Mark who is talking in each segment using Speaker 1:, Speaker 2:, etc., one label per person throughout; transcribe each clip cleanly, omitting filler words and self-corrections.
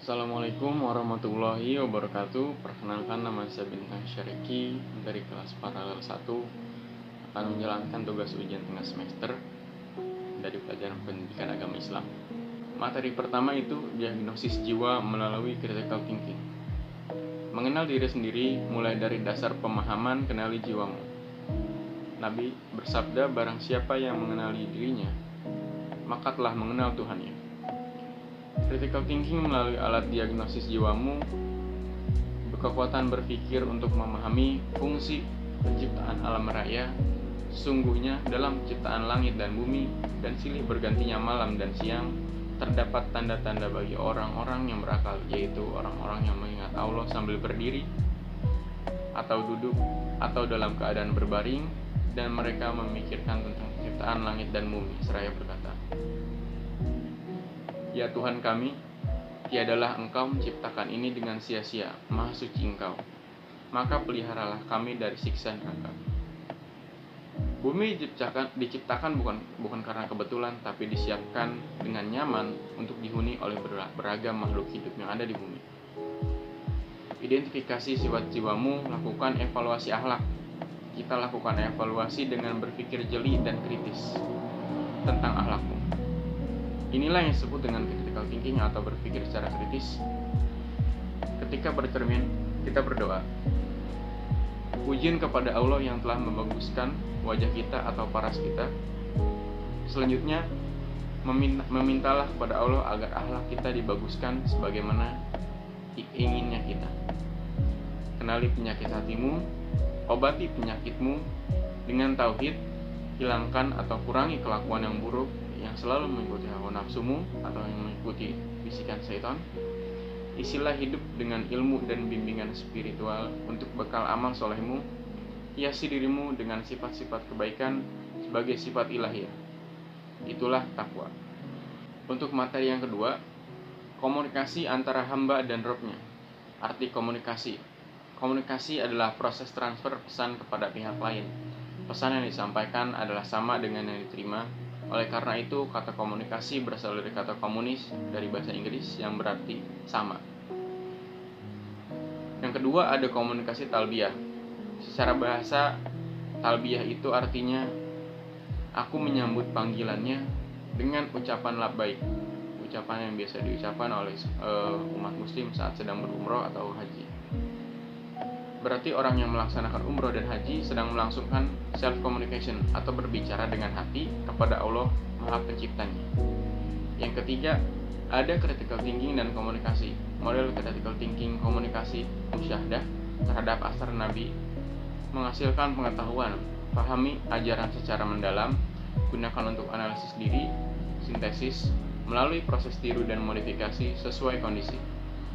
Speaker 1: Assalamualaikum warahmatullahi wabarakatuh. Perkenalkan, nama saya Bintang Syariki dari kelas paralel 1, akan menjalankan tugas ujian tengah semester dari pelajaran pendidikan agama Islam. Materi pertama itu diagnosis jiwa melalui critical thinking. Mengenal diri sendiri mulai dari dasar pemahaman kenali jiwamu. Nabi bersabda, barang siapa yang mengenali dirinya, maka telah mengenal Tuhannya. Critical thinking melalui alat diagnosis jiwamu berkekuatan berpikir untuk memahami fungsi penciptaan alam raya. Sesungguhnya dalam penciptaan langit dan bumi dan silih bergantinya malam dan siang terdapat tanda-tanda bagi orang-orang yang berakal, yaitu orang-orang yang mengingat Allah sambil berdiri atau duduk atau dalam keadaan berbaring, dan mereka memikirkan tentang penciptaan langit dan bumi seraya berkata, ya Tuhan kami, tiadalah Engkau menciptakan ini dengan sia-sia, maha suci Engkau, maka peliharalah kami dari siksa neraka. Bumi diciptakan bukan karena kebetulan, tapi disiapkan dengan nyaman untuk dihuni oleh beragam makhluk hidup yang ada di bumi. Identifikasi sifat jiwamu, lakukan evaluasi akhlak. Kita lakukan evaluasi dengan berpikir jeli dan kritis tentang akhlakmu. Inilah yang disebut dengan critical thinking atau berpikir secara kritis. Ketika bercermin, kita berdoa. Pujian kepada Allah yang telah membaguskan wajah kita atau paras kita. Selanjutnya, memintalah kepada Allah agar akhlak kita dibaguskan sebagaimana inginnya kita. Kenali penyakit hatimu, obati penyakitmu dengan tauhid, hilangkan atau kurangi kelakuan yang buruk yang selalu mengikuti hawa nafsumu atau yang mengikuti bisikan syaitan. Isilah hidup dengan ilmu dan bimbingan spiritual untuk bekal amal solehmu. Hiasi dirimu dengan sifat-sifat kebaikan sebagai sifat ilahiyah. Itulah takwa. Untuk materi yang kedua, komunikasi antara hamba dan Rabb-nya. Arti komunikasi. Komunikasi adalah proses transfer pesan kepada pihak lain. Pesan yang disampaikan adalah sama dengan yang diterima. Oleh karena itu, kata komunikasi berasal dari kata komunis dari bahasa Inggris yang berarti sama. Yang kedua, ada komunikasi talbiyah. Secara bahasa, talbiyah itu artinya aku menyambut panggilannya dengan ucapan labbaik. Ucapan yang biasa diucapkan oleh umat muslim saat sedang berumroh atau haji. Berarti orang yang melaksanakan umroh dan haji sedang melangsungkan self-communication atau berbicara dengan hati kepada Allah Maha Penciptanya. Yang ketiga, ada critical thinking dan komunikasi. Model critical thinking komunikasi musyahadah terhadap asar Nabi, menghasilkan pengetahuan, pahami ajaran secara mendalam, gunakan untuk analisis diri, sintesis, melalui proses tiru dan modifikasi sesuai kondisi.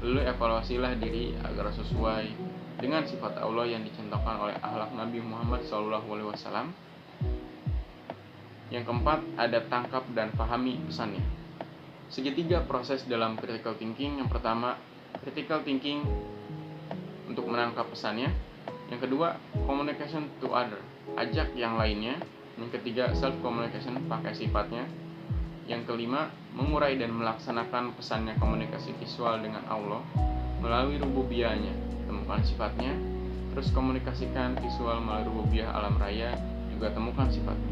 Speaker 1: Lalu evaluasilah diri agar sesuai dengan sifat Allah yang dicontohkan oleh akhlak Nabi Muhammad SAW. Yang keempat, ada tangkap dan pahami pesannya. Segitiga proses dalam critical thinking. Yang pertama, critical thinking untuk menangkap pesannya. Yang kedua, communication to other, ajak yang lainnya. Yang ketiga, self communication, pakai sifatnya. Yang kelima, mengurai dan melaksanakan pesannya komunikasi visual dengan Allah melalui rububiyahnya, temukan sifatnya. Terus komunikasikan visual melalui rububiyah alam raya, juga temukan sifatnya.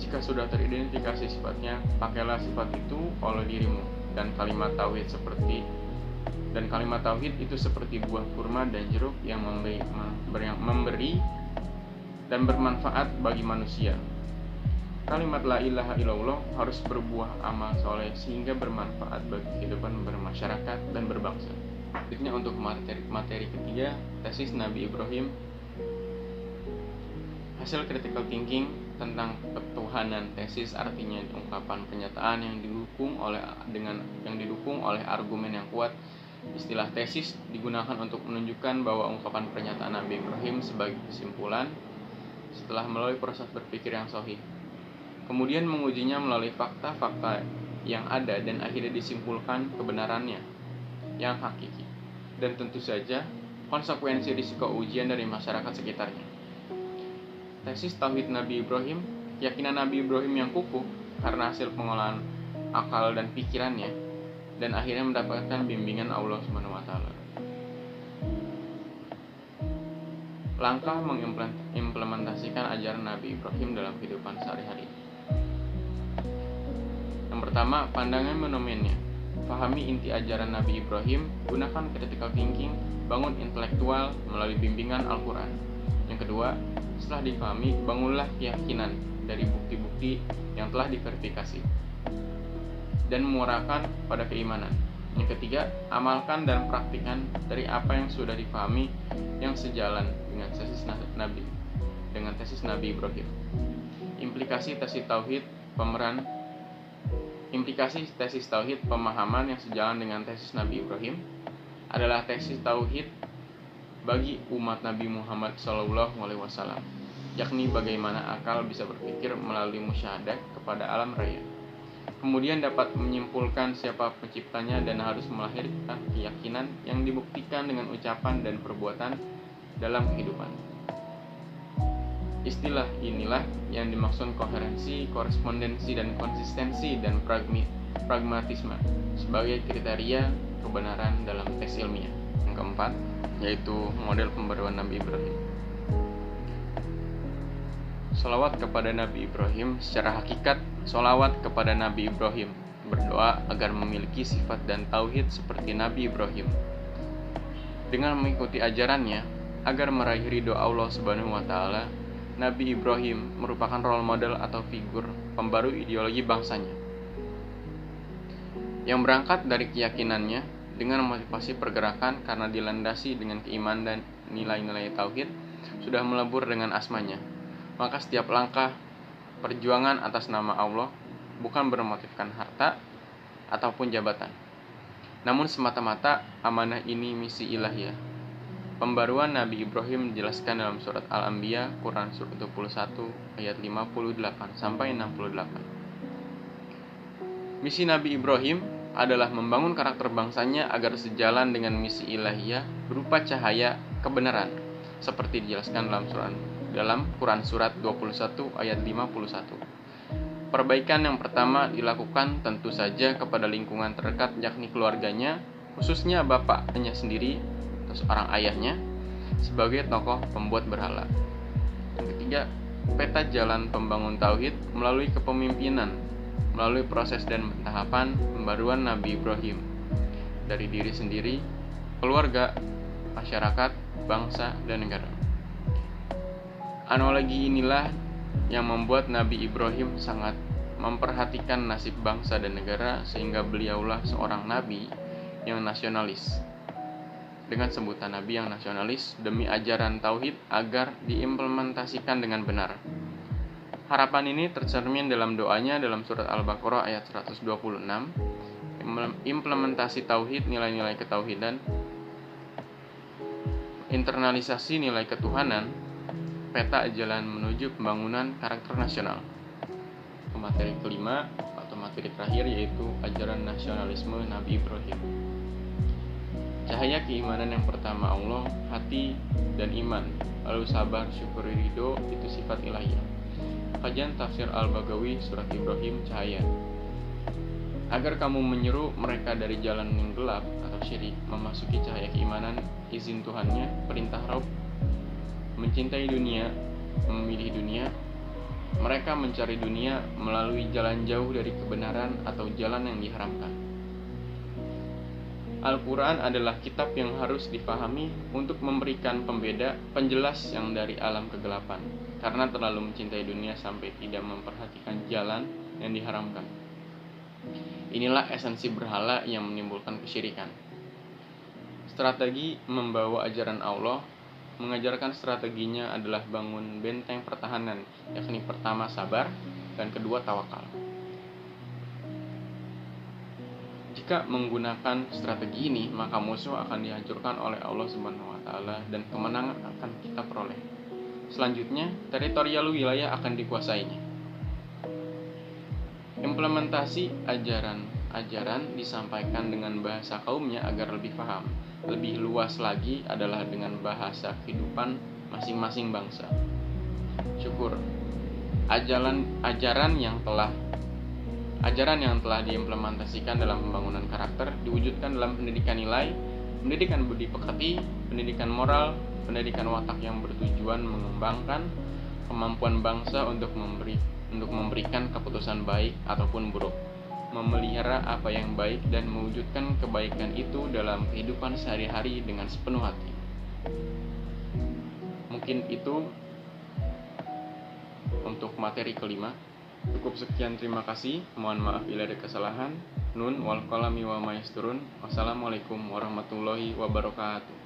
Speaker 1: Jika sudah teridentifikasi sifatnya, pakailah sifat itu oleh dirimu. Dan kalimat tauhid itu seperti buah kurma dan jeruk yang memberi dan bermanfaat bagi manusia. Kalimat la ilaha illallah harus berbuah amal soleh sehingga bermanfaat bagi kehidupan bermasyarakat dan berbangsa. Selanjutnya untuk materi ketiga, tesis Nabi Ibrahim. Hasil critical thinking tentang ketuhanan. Tesis artinya ungkapan kenyataan yang didukung oleh argumen yang kuat. Istilah tesis digunakan untuk menunjukkan bahwa ungkapan pernyataan Nabi Ibrahim sebagai kesimpulan setelah melalui proses berpikir yang sahih. Kemudian mengujinya melalui fakta-fakta yang ada dan akhirnya disimpulkan kebenarannya yang hakiki. Dan tentu saja konsekuensi risiko ujian dari masyarakat sekitarnya. Tesis tauhid Nabi Ibrahim, keyakinan Nabi Ibrahim yang kukuh karena hasil pengolahan akal dan pikirannya dan akhirnya mendapatkan bimbingan Allah Subhanahu wa taala. Langkah mengimplementasikan ajaran Nabi Ibrahim dalam kehidupan sehari-hari. Yang pertama, pandangan monumennya. Pahami inti ajaran Nabi Ibrahim, gunakan critical thinking, bangun intelektual melalui bimbingan Al-Quran. Yang kedua, setelah dipahami, bangunlah keyakinan dari bukti-bukti yang telah diverifikasi dan muarakan pada keimanan. Yang ketiga, amalkan dan praktikkan dari apa yang sudah dipahami yang sejalan dengan tesis Nabi Ibrahim. Implikasi tesis tauhid pemahaman yang sejalan dengan tesis Nabi Ibrahim adalah tesis tauhid bagi umat Nabi Muhammad SAW, yakni bagaimana akal bisa berpikir melalui musyahadah kepada alam raya, kemudian dapat menyimpulkan siapa penciptanya dan harus melahirkan keyakinan yang dibuktikan dengan ucapan dan perbuatan dalam kehidupan. Istilah inilah yang dimaksud koherensi, korespondensi, dan konsistensi dan pragmatisme sebagai kriteria kebenaran dalam teks ilmiah. Yang keempat, yaitu model pembaruan Nabi Ibrahim. Sholawat kepada Nabi Ibrahim. Secara hakikat, sholawat kepada Nabi Ibrahim berdoa agar memiliki sifat dan tauhid seperti Nabi Ibrahim. Dengan mengikuti ajarannya, agar meraih ridho Allah Subhanahu wa taala, Nabi Ibrahim merupakan role model atau figur pembaru ideologi bangsanya, yang berangkat dari keyakinannya dengan motivasi pergerakan karena dilandasi dengan keimanan dan nilai-nilai tauhid sudah melebur dengan asmanya. Maka setiap langkah perjuangan atas nama Allah bukan bermotifkan harta ataupun jabatan, namun semata-mata amanah ini misi ilahiyah. Pembaruan Nabi Ibrahim dijelaskan dalam surat Al-Anbiya, Quran surat 21 ayat 58 sampai 68. Misi Nabi Ibrahim adalah membangun karakter bangsanya agar sejalan dengan misi ilahiyah berupa cahaya kebenaran, seperti dijelaskan dalam Quran surat 21 ayat 51. Perbaikan yang pertama dilakukan tentu saja kepada lingkungan terdekat, yakni keluarganya, khususnya bapaknya sendiri atau seorang ayahnya sebagai tokoh pembuat berhala. Yang ketiga, peta jalan pembangun tauhid melalui kepemimpinan, melalui proses dan tahapan pembaruan Nabi Ibrahim dari diri sendiri, keluarga, masyarakat, bangsa, dan negara. Analogi inilah yang membuat Nabi Ibrahim sangat memperhatikan nasib bangsa dan negara, sehingga beliaulah seorang nabi yang nasionalis, dengan sebutan nabi yang nasionalis demi ajaran tauhid agar diimplementasikan dengan benar. Harapan ini tercermin dalam doanya dalam surat Al-Baqarah ayat 126. Implementasi tauhid, nilai-nilai ketauhidan, internalisasi nilai ketuhanan, peta jalan menuju pembangunan karakter nasional. Materi kelima atau materi terakhir yaitu ajaran nasionalisme Nabi Ibrahim. Cahaya keimanan yang pertama Allah, hati dan iman, lalu sabar, syukur, ridho, itu sifat ilahiyah. Kajian tafsir Al-Bagawi surat Ibrahim, cahaya. Agar kamu menyeru mereka dari jalan yang gelap atau syirik memasuki cahaya keimanan, izin Tuhannya, perintah Rabb, mencintai dunia, memilih dunia. Mereka mencari dunia melalui jalan jauh dari kebenaran atau jalan yang diharamkan. Al-Quran adalah kitab yang harus difahami untuk memberikan pembeda, penjelas yang dari alam kegelapan, karena terlalu mencintai dunia sampai tidak memperhatikan jalan yang diharamkan. Inilah esensi berhala yang menimbulkan kesyirikan. Strategi membawa ajaran Allah, mengajarkan strateginya adalah bangun benteng pertahanan, yakni pertama sabar dan kedua tawakal. Jika menggunakan strategi ini, maka musuh akan dihancurkan oleh Allah Subhanahu wa taala dan kemenangan akan kita peroleh. Selanjutnya, teritorial wilayah akan dikuasainya. Implementasi ajaran disampaikan dengan bahasa kaumnya agar lebih paham. Lebih luas lagi adalah dengan bahasa kehidupan masing-masing bangsa. Syukur, ajaran yang telah Ajaran yang telah diimplementasikan dalam pembangunan karakter diwujudkan dalam pendidikan nilai, pendidikan budi pekerti, pendidikan moral, pendidikan watak yang bertujuan mengembangkan kemampuan bangsa untuk memberikan keputusan baik ataupun buruk, memelihara apa yang baik dan mewujudkan kebaikan itu dalam kehidupan sehari-hari dengan sepenuh hati. Mungkin itu untuk materi kelima. Cukup sekian, terima kasih. Mohon maaf bila ada kesalahan. Nun wal qalami wa ma yasturun. Wassalamualaikum warahmatullahi wabarakatuh.